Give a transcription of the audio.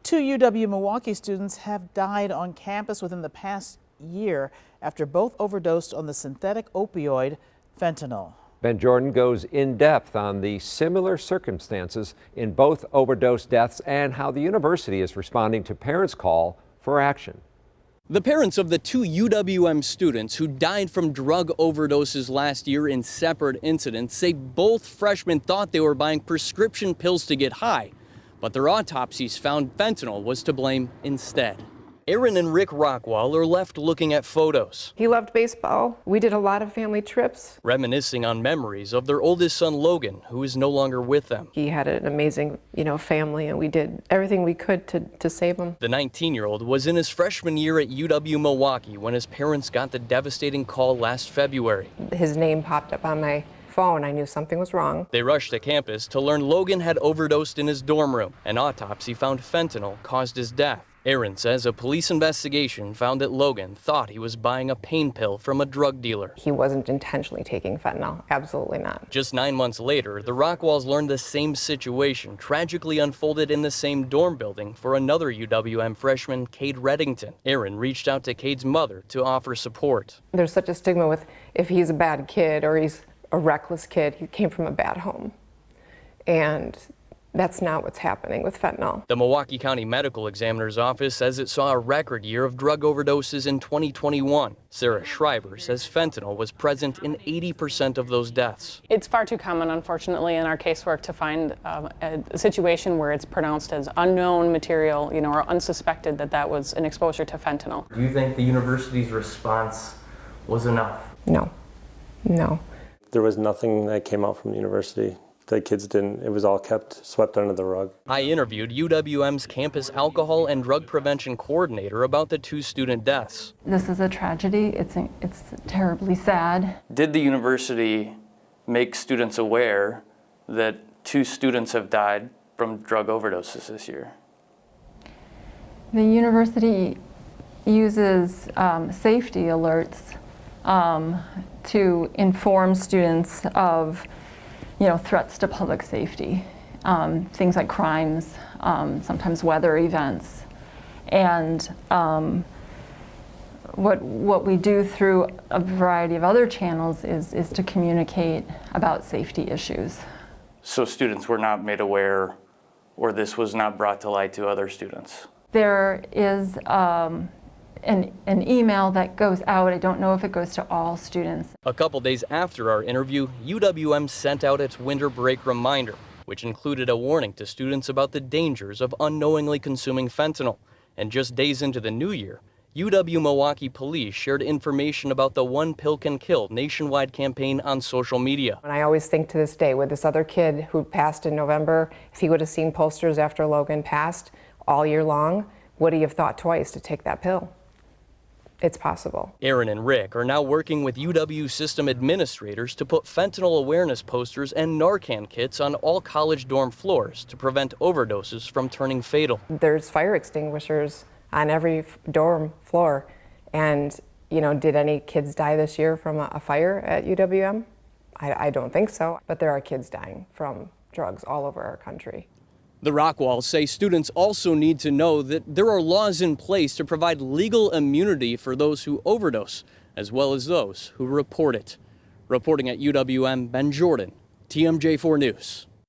Two UW-Milwaukee students have died on campus within the past year after both overdosed on the synthetic opioid fentanyl. Ben Jordan goes in depth on the similar circumstances in both overdose deaths and how the university is responding to parents' call for action. The parents of the two UWM students who died from drug overdoses last year in separate incidents say both freshmen thought they were buying prescription pills to get high, but their autopsies found fentanyl was to blame instead. ERIN and RACHWAL are left looking at photos. He loved baseball. We did a lot of family trips. Reminiscing on memories of their oldest son, Logan, who is no longer with them. He had an amazing, family, and we did everything we could to save him. The 19-year-old was in his freshman year at UW-Milwaukee when his parents got the devastating call last February. His name popped up on my phone. I knew something was wrong. They rushed to campus to learn Logan had overdosed in his dorm room. An autopsy found fentanyl caused his death. ERIN says a police investigation found that Logan thought he was buying a pain pill from a drug dealer. He wasn't intentionally taking fentanyl. Absolutely not. Just 9 months later, the RACHWALs learned the same situation tragically unfolded in the same dorm building for another UWM freshman, Cade Reddington. ERIN reached out to Cade's mother to offer support. There's such a stigma with if he's a bad kid or he's a reckless kid, he came from a bad home. And that's not what's happening with fentanyl. The Milwaukee County Medical Examiner's Office says it saw a record year of drug overdoses in 2021. Sarah Schreiber says fentanyl was present in 80% of those deaths. It's far too common, unfortunately, in our casework to find a situation where it's pronounced as unknown material, or unsuspected that was an exposure to fentanyl. Do you think the university's response was enough? No. There was nothing that came out from the university. The kids didn't, it was all swept under the rug. I interviewed UWM's campus alcohol and drug prevention coordinator about the two student deaths. This is a tragedy. It's terribly sad. Did the university make students aware that two students have died from drug overdoses this year? The university uses safety alerts to inform students of threats to public safety, things like crimes, sometimes weather events. And what we do through a variety of other channels is to communicate about safety issues. So students were not made aware, or this was not brought to light to other students? There is an email that goes out. I don't know if it goes to all students. A couple days after our interview, UWM sent out its winter break reminder, which included a warning to students about the dangers of unknowingly consuming fentanyl. And just days into the new year, UW-Milwaukee police shared information about the One Pill Can Kill nationwide campaign on social media. And I always think to this day, with this other kid who passed in November, if he would have seen posters after Logan passed all year long, would he have thought twice to take that pill? It's possible. ERIN and Rick are now working with UW system administrators to put fentanyl awareness posters and Narcan kits on all college dorm floors to prevent overdoses from turning fatal. There's fire extinguishers on every dorm floor. And, did any kids die this year from a fire at UWM? I don't think so. But there are kids dying from drugs all over our country. The RACHWALs say students also need to know that there are laws in place to provide legal immunity for those who overdose, as well as those who report it. Reporting at UWM, Ben Jordan, TMJ4 News.